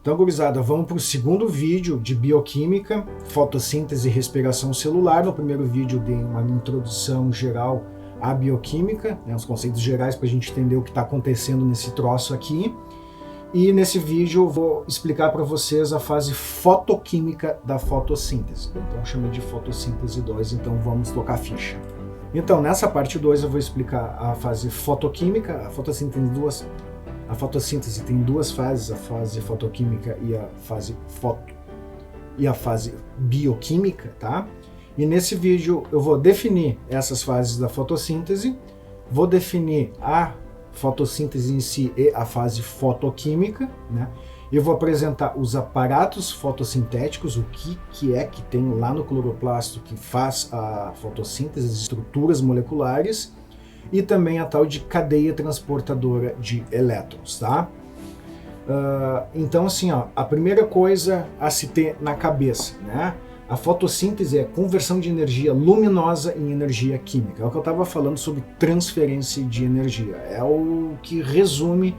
Então, gurizada, vamos para o segundo vídeo de bioquímica, fotossíntese e respiração celular. No primeiro vídeo eu dei uma introdução geral à bioquímica, né, os conceitos gerais para a gente entender o que está acontecendo nesse troço aqui. E nesse vídeo eu vou explicar para vocês a fase fotoquímica da fotossíntese. Então eu chamei de fotossíntese 2, então vamos tocar a ficha. Então, nessa parte 2 eu vou explicar a fase fotoquímica. A fotossíntese tem duas fases, a fase fotoquímica e a fase bioquímica, tá? E nesse vídeo eu vou definir essas fases da fotossíntese, vou definir a fotossíntese em si e a fase fotoquímica, né? Eu vou apresentar os aparatos fotossintéticos, o que é que tem lá no cloroplasto que faz a fotossíntese, as estruturas moleculares, e também a tal de cadeia transportadora de elétrons, tá? Então, assim, ó, a primeira coisa a se ter na cabeça, né? A fotossíntese é conversão de energia luminosa em energia química. É o que eu estava falando sobre transferência de energia. É o que resume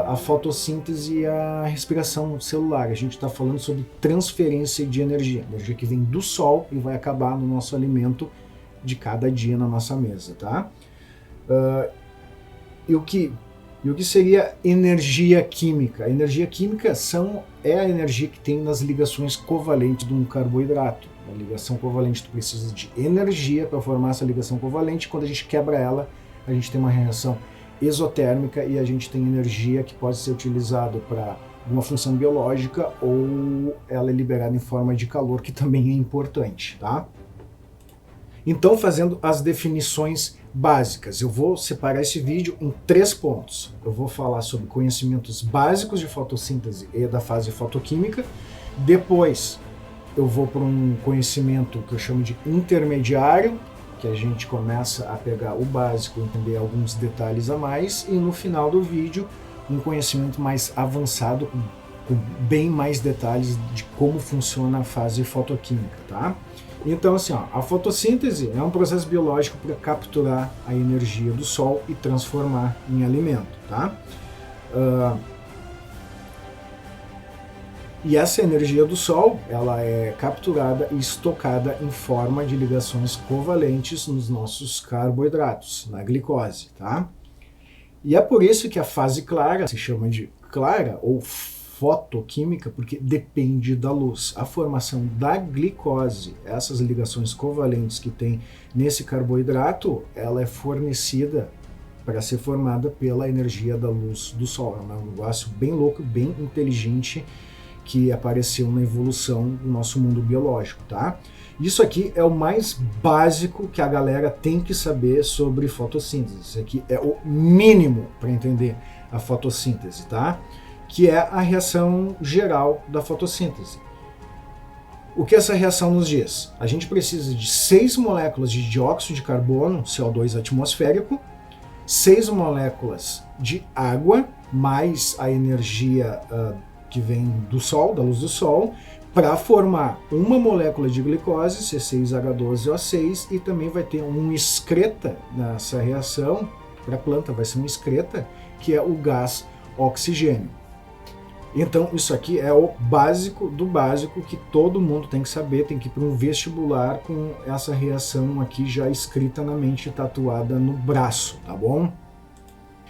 a fotossíntese e a respiração celular. A gente está falando sobre transferência de energia que vem do sol e vai acabar no nosso alimento de cada dia na nossa mesa, tá? E o que seria energia química? A energia química é a energia que tem nas ligações covalentes de um carboidrato. A ligação covalente, tu precisa de energia para formar essa ligação covalente. Quando a gente quebra ela, a gente tem uma reação exotérmica e a gente tem energia que pode ser utilizada para uma função biológica ou ela é liberada em forma de calor, que também é importante, tá? Então, fazendo as definições básicas, eu vou separar esse vídeo em 3 pontos. Eu vou falar sobre conhecimentos básicos de fotossíntese e da fase fotoquímica. Depois, eu vou para um conhecimento que eu chamo de intermediário, que a gente começa a pegar o básico, entender alguns detalhes a mais. E no final do vídeo, um conhecimento mais avançado, com bem mais detalhes de como funciona a fase fotoquímica, tá? Então, assim, ó, a fotossíntese é um processo biológico para capturar a energia do sol e transformar em alimento, tá? E essa energia do sol, ela é capturada e estocada em forma de ligações covalentes nos nossos carboidratos, na glicose, tá? E é por isso que a fase clara se chama de clara ou fotoquímica, porque depende da luz. A formação da glicose, essas ligações covalentes que tem nesse carboidrato, ela é fornecida para ser formada pela energia da luz do sol. É um negócio bem louco, bem inteligente, que apareceu na evolução do nosso mundo biológico, tá? Isso aqui é o mais básico que a galera tem que saber sobre fotossíntese. Isso aqui é o mínimo para entender a fotossíntese, tá? Que é a reação geral da fotossíntese. O que essa reação nos diz? A gente precisa de 6 moléculas de dióxido de carbono, CO2 atmosférico, 6 moléculas de água, mais a energia que vem do sol, da luz do sol, para formar uma molécula de glicose, C6H12O6, e também vai ter um excreta nessa reação, para a planta vai ser um excreta, que é o gás oxigênio. Então, isso aqui é o básico do básico que todo mundo tem que saber, tem que ir para um vestibular com essa reação aqui já escrita na mente, tatuada no braço, tá bom?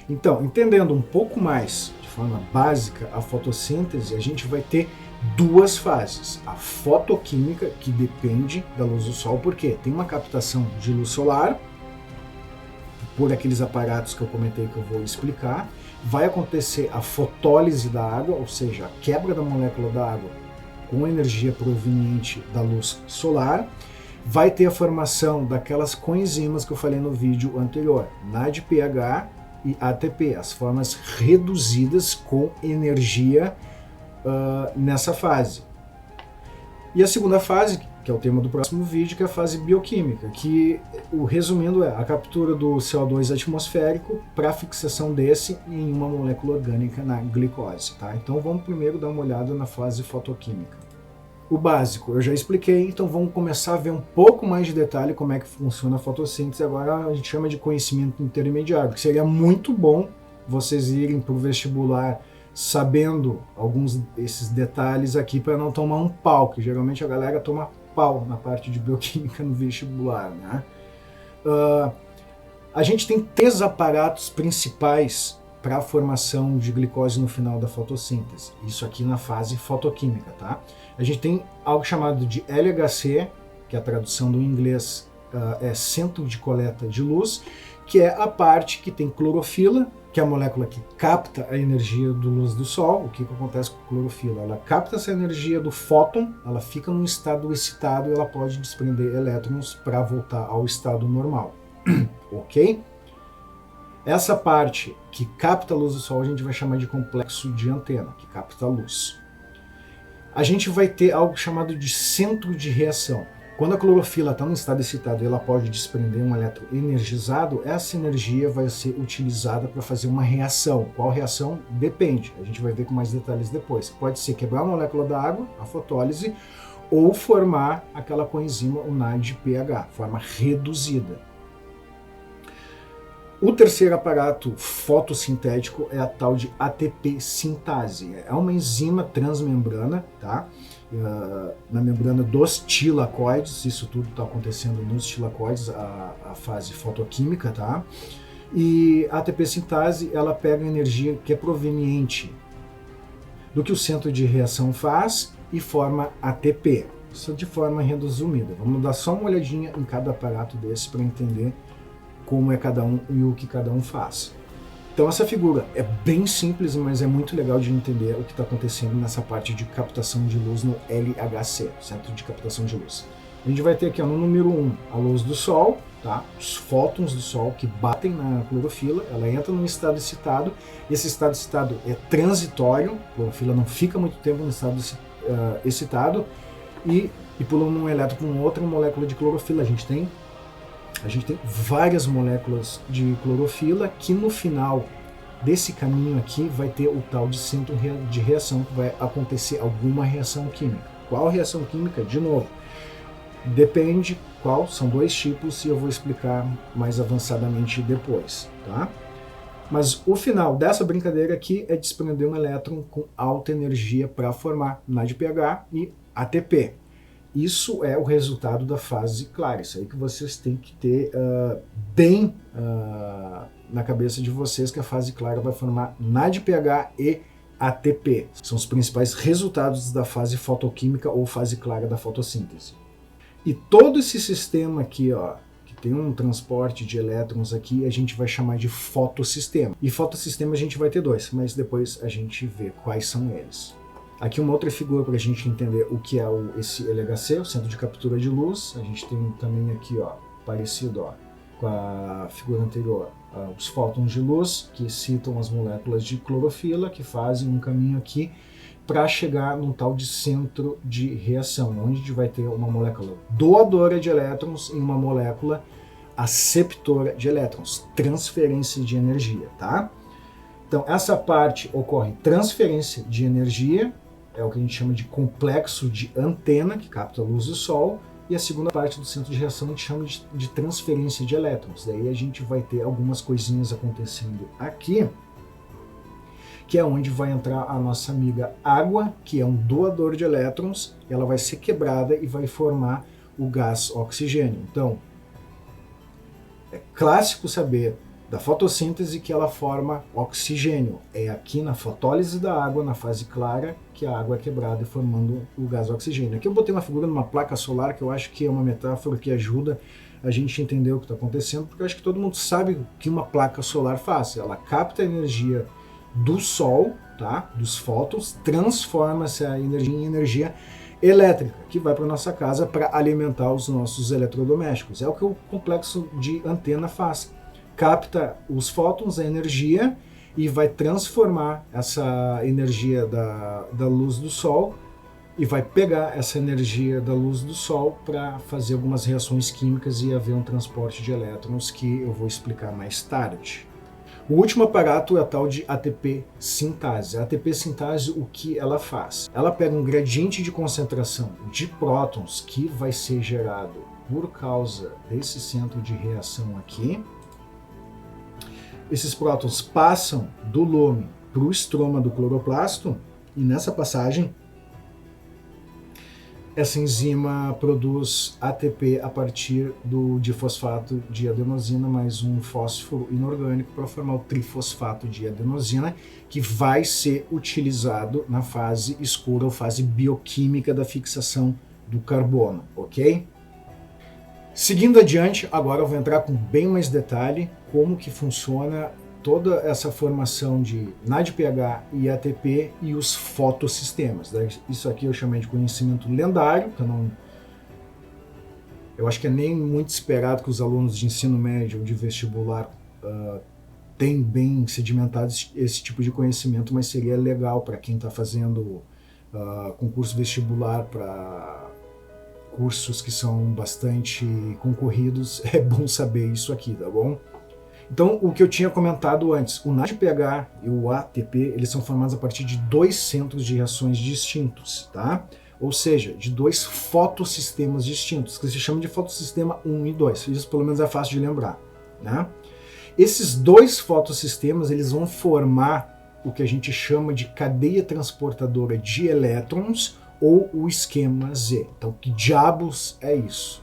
Então, entendendo um pouco mais, de forma básica, a fotossíntese, a gente vai ter duas fases. A fotoquímica, que depende da luz do sol, porque tem uma captação de luz solar, por aqueles aparatos que eu comentei que eu vou explicar. Vai acontecer a fotólise da água, ou seja, a quebra da molécula da água com energia proveniente da luz solar. Vai ter a formação daquelas coenzimas que eu falei no vídeo anterior, NADPH e ATP, as formas reduzidas com energia nessa fase. E a segunda fase, que é o tema do próximo vídeo, que é a fase bioquímica, que, resumindo, é a captura do CO2 atmosférico para a fixação desse em uma molécula orgânica na glicose, tá? Então vamos primeiro dar uma olhada na fase fotoquímica. O básico eu já expliquei, então vamos começar a ver um pouco mais de detalhe como é que funciona a fotossíntese. Agora a gente chama de conhecimento intermediário, que seria muito bom vocês irem para o vestibular sabendo alguns desses detalhes aqui para não tomar um pau, que geralmente a galera toma pau na parte de bioquímica no vestibular, né? A gente tem 3 aparatos principais para a formação de glicose no final da fotossíntese. Isso aqui na fase fotoquímica, tá? A gente tem algo chamado de LHC, que a tradução do inglês é centro de coleta de luz, que é a parte que tem clorofila, que é a molécula que capta a energia da luz do sol. O que acontece com a clorofila? Ela capta essa energia do fóton, ela fica num estado excitado e ela pode desprender elétrons para voltar ao estado normal. Ok? Essa parte que capta a luz do sol a gente vai chamar de complexo de antena, que capta a luz. A gente vai ter algo chamado de centro de reação. Quando a clorofila está no estado excitado e ela pode desprender um elétron energizado, essa energia vai ser utilizada para fazer uma reação. Qual reação? Depende. A gente vai ver com mais detalhes depois. Pode ser quebrar a molécula da água, a fotólise, ou formar aquela coenzima, o NADPH, forma reduzida. O terceiro aparato fotossintético é a tal de ATP sintase. É uma enzima transmembrana, tá? Na membrana dos tilacoides, isso tudo está acontecendo nos tilacoides, a fase fotoquímica, tá? E a ATP sintase, ela pega energia que é proveniente do que o centro de reação faz e forma ATP. Isso de forma resumida. Vamos dar só uma olhadinha em cada aparato desse para entender como é cada um e o que cada um faz. Então essa figura é bem simples, mas é muito legal de entender o que está acontecendo nessa parte de captação de luz no LHC, Centro de Captação de Luz. A gente vai ter aqui no número 1 a luz do Sol, tá? Os fótons do Sol que batem na clorofila, ela entra num estado excitado, esse estado excitado é transitório, a clorofila não fica muito tempo no estado excitado, e pula um elétron com outra molécula de clorofila. A gente tem várias moléculas de clorofila que no final desse caminho aqui vai ter o tal de centro de reação, que vai acontecer alguma reação química. Qual reação química? De novo, depende qual, são 2 tipos e eu vou explicar mais avançadamente depois, tá? Mas o final dessa brincadeira aqui é desprender um elétron com alta energia para formar NADPH e ATP. Isso é o resultado da fase clara. Isso aí que vocês têm que ter bem na cabeça de vocês, que a fase clara vai formar NADPH e ATP. São os principais resultados da fase fotoquímica ou fase clara da fotossíntese. E todo esse sistema aqui, ó, que tem um transporte de elétrons aqui, a gente vai chamar de fotossistema. E fotossistema a gente vai ter 2, mas depois a gente vê quais são eles. Aqui uma outra figura para a gente entender o que é esse LHC, o centro de captura de luz. A gente tem também aqui, ó, parecido, ó, com a figura anterior, os fótons de luz que excitam as moléculas de clorofila, que fazem um caminho aqui para chegar num tal de centro de reação, onde a gente vai ter uma molécula doadora de elétrons e uma molécula aceptora de elétrons, transferência de energia, tá? Então essa parte ocorre transferência de energia, é o que a gente chama de complexo de antena, que capta a luz do Sol, e a segunda parte do centro de reação a gente chama de transferência de elétrons. Daí a gente vai ter algumas coisinhas acontecendo aqui, que é onde vai entrar a nossa amiga água, que é um doador de elétrons, ela vai ser quebrada e vai formar o gás oxigênio. Então, é clássico saber da fotossíntese que ela forma oxigênio. É aqui na fotólise da água, na fase clara, que a água é quebrada formando o gás oxigênio. Aqui eu botei uma figura numa placa solar, que eu acho que é uma metáfora que ajuda a gente entender o que está acontecendo, porque eu acho que todo mundo sabe o que uma placa solar faz. Ela capta a energia do Sol, tá? Dos fótons, transforma essa energia em energia elétrica, que vai para nossa casa para alimentar os nossos eletrodomésticos. É o que o complexo de antena faz. Capta os fótons, a energia, e vai transformar essa energia da luz do Sol e vai pegar essa energia da luz do Sol para fazer algumas reações químicas e haver um transporte de elétrons que eu vou explicar mais tarde. O último aparato é a tal de ATP sintase. A ATP sintase, o que ela faz? Ela pega um gradiente de concentração de prótons que vai ser gerado por causa desse centro de reação aqui. Esses prótons passam do lume para o estroma do cloroplasto, e nessa passagem essa enzima produz ATP a partir do difosfato de adenosina mais um fósforo inorgânico para formar o trifosfato de adenosina, que vai ser utilizado na fase escura ou fase bioquímica da fixação do carbono, ok? Seguindo adiante, agora eu vou entrar com bem mais detalhe como que funciona toda essa formação de NADPH e ATP e os fotossistemas. Isso aqui eu chamei de conhecimento lendário, que eu acho que é nem muito esperado que os alunos de ensino médio ou de vestibular tenham bem sedimentado esse tipo de conhecimento, mas seria legal para quem está fazendo concurso vestibular para cursos que são bastante concorridos. É bom saber isso aqui, tá bom? Então, o que eu tinha comentado antes, o NADPH e o ATP, eles são formados a partir de dois centros de reações distintos, tá? Ou seja, de dois fotossistemas distintos, que se chama de fotossistema 1 e 2. Isso pelo menos é fácil de lembrar, né? Esses dois fotossistemas, eles vão formar o que a gente chama de cadeia transportadora de elétrons ou o esquema Z. Então, que diabos é isso?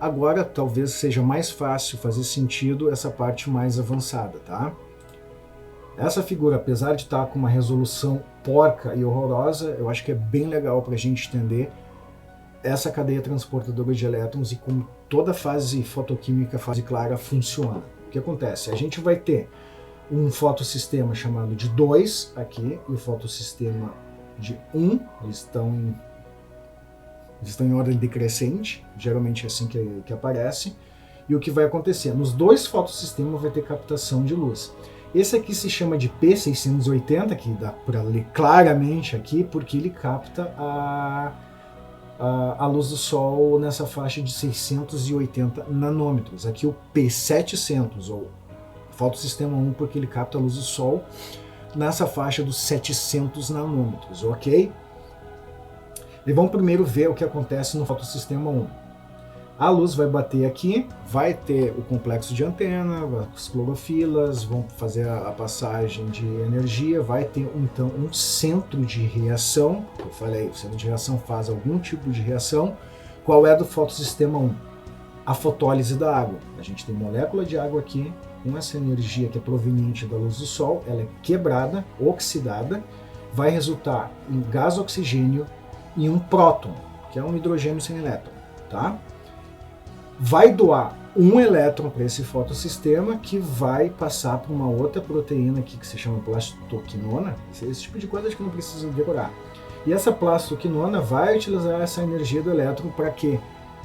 Agora, talvez seja mais fácil fazer sentido essa parte mais avançada, tá? Essa figura, apesar de estar com uma resolução porca e horrorosa, eu acho que é bem legal para a gente entender essa cadeia transportadora de elétrons e como toda fase fotoquímica, fase clara, funciona. O que acontece? A gente vai ter um fotossistema chamado de 2 aqui e o fotossistema de 1, eles estão em ordem decrescente, geralmente é assim que aparece. E o que vai acontecer? Nos dois fotossistemas vai ter captação de luz. Esse aqui se chama de P680, que dá para ler claramente aqui, porque ele capta a luz do Sol nessa faixa de 680 nanômetros. Aqui o P700, ou fotossistema 1, porque ele capta a luz do Sol nessa faixa dos 700 nanômetros, ok? E vamos primeiro ver o que acontece no fotossistema 1. A luz vai bater aqui, vai ter o complexo de antena, as clorofilas, vão fazer a passagem de energia, vai ter então um centro de reação. Eu falei, o centro de reação faz algum tipo de reação. Qual é do fotossistema 1? A fotólise da água. A gente tem molécula de água aqui, com essa energia que é proveniente da luz do Sol, ela é quebrada, oxidada, vai resultar em gás oxigênio e um próton, que é um hidrogênio sem elétron, tá? Vai doar um elétron para esse fotossistema que vai passar para uma outra proteína aqui que se chama plastoquinona. Esse tipo de coisa acho que não precisa decorar. E essa plastoquinona vai utilizar essa energia do elétron para quê?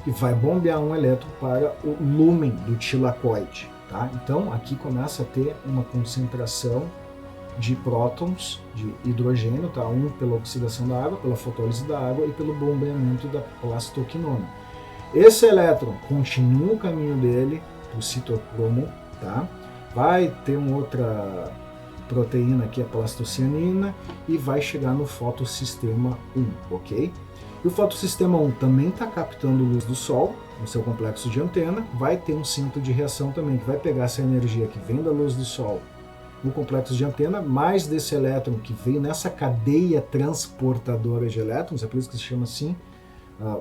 E vai bombear um elétron para o lúmen do tilacoide, tá? Então aqui começa a ter uma concentração de prótons, de hidrogênio, tá? Um pela oxidação da água, pela fotólise da água e pelo bombeamento da plastoquinona. Esse elétron continua o caminho dele para o citocromo, tá? Vai ter uma outra proteína aqui, a plastocianina, e vai chegar no fotossistema 1, ok? E o fotossistema 1 também está captando luz do Sol no seu complexo de antena, vai ter um centro de reação também, que vai pegar essa energia que vem da luz do Sol no complexo de antena, mais desse elétron que veio nessa cadeia transportadora de elétrons, é por isso que se chama assim.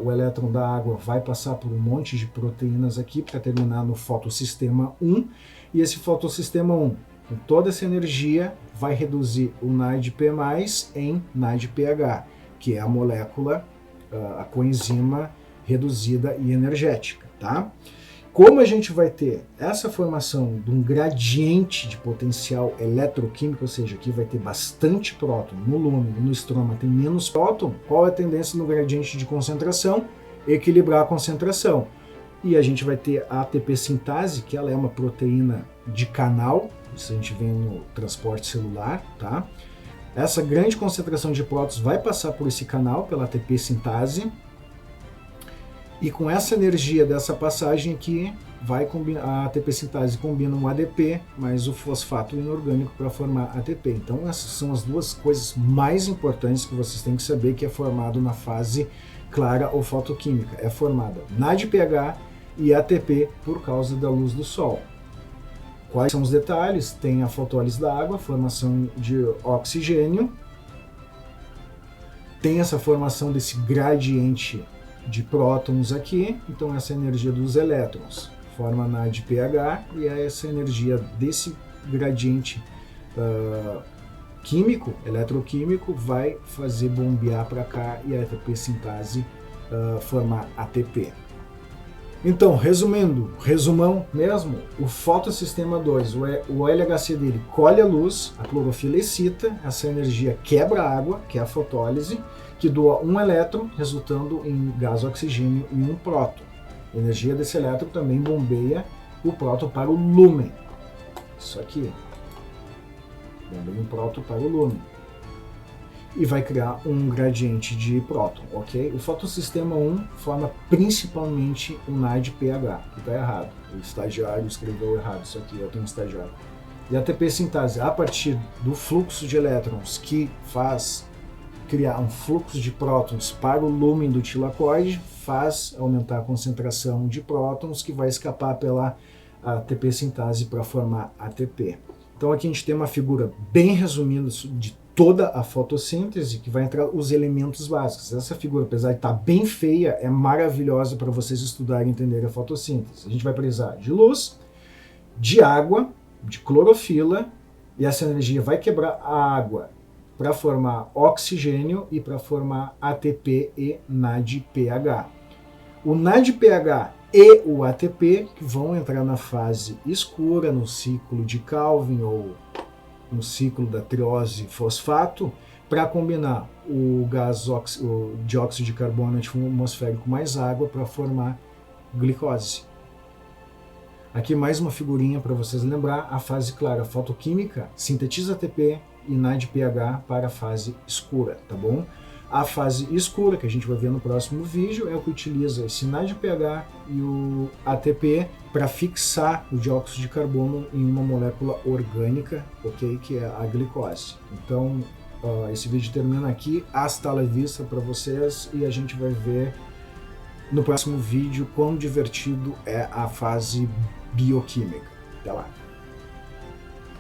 O elétron da água vai passar por um monte de proteínas aqui para terminar no fotossistema 1, e esse fotossistema 1, com toda essa energia, vai reduzir o NADP+, em NADPH, que é a molécula, a coenzima reduzida e energética, tá? Como a gente vai ter essa formação de um gradiente de potencial eletroquímico, ou seja, aqui vai ter bastante próton no lúmen, no estroma tem menos próton, qual é a tendência no gradiente de concentração? Equilibrar a concentração. E a gente vai ter a ATP sintase, que ela é uma proteína de canal, isso a gente vê no transporte celular, tá? Essa grande concentração de prótons vai passar por esse canal, pela ATP sintase, e com essa energia dessa passagem aqui, vai combinar, a ATP sintase combina um ADP mais o fosfato inorgânico para formar ATP. Então essas são as duas coisas mais importantes que vocês têm que saber, que é formado na fase clara ou fotoquímica. É formada NADPH e ATP por causa da luz do Sol. Quais são os detalhes? Tem a fotólise da água, formação de oxigênio, tem essa formação desse gradiente de prótons aqui, então essa energia dos elétrons forma NADPH, e é essa energia desse gradiente químico, eletroquímico, vai fazer bombear para cá e a ATP sintase formar ATP. Então, resumindo, resumão mesmo, o fotossistema 2, o LHC dele colhe a luz, a clorofila excita, essa energia quebra a água, que é a fotólise, que doa um elétron, resultando em gás oxigênio e um próton. A energia desse elétron também bombeia o próton para o lúmen. Isso aqui. Bombeia um próton para o lúmen. E vai criar um gradiente de próton, ok? O fotossistema 1 forma principalmente o NADPH, que está errado. O estagiário escreveu errado isso aqui, eu tenho um estagiário. E a ATP sintase, a partir do fluxo de elétrons que faz criar um fluxo de prótons para o lúmen do tilacoide, faz aumentar a concentração de prótons que vai escapar pela ATP sintase para formar ATP. Então aqui a gente tem uma figura bem resumida de toda a fotossíntese, que vai entrar os elementos básicos. Essa figura, apesar de estar bem feia, é maravilhosa para vocês estudarem e entenderem a fotossíntese. A gente vai precisar de luz, de água, de clorofila, e essa energia vai quebrar a água para formar oxigênio e para formar ATP e NADPH. O NADPH e o ATP que vão entrar na fase escura, no ciclo de Calvin ou no ciclo da triose fosfato, para combinar o gás o dióxido de carbono atmosférico mais água para formar glicose. Aqui mais uma figurinha para vocês lembrar, a fase clara fotoquímica sintetiza ATP e NADPH para a fase escura, tá bom? A fase escura, que a gente vai ver no próximo vídeo, é o que utiliza esse NADPH e o ATP para fixar o dióxido de carbono em uma molécula orgânica, ok? Que é a glicose. Então, esse vídeo termina aqui. Hasta la vista para vocês, e a gente vai ver no próximo vídeo quão divertido é a fase bioquímica. Até lá!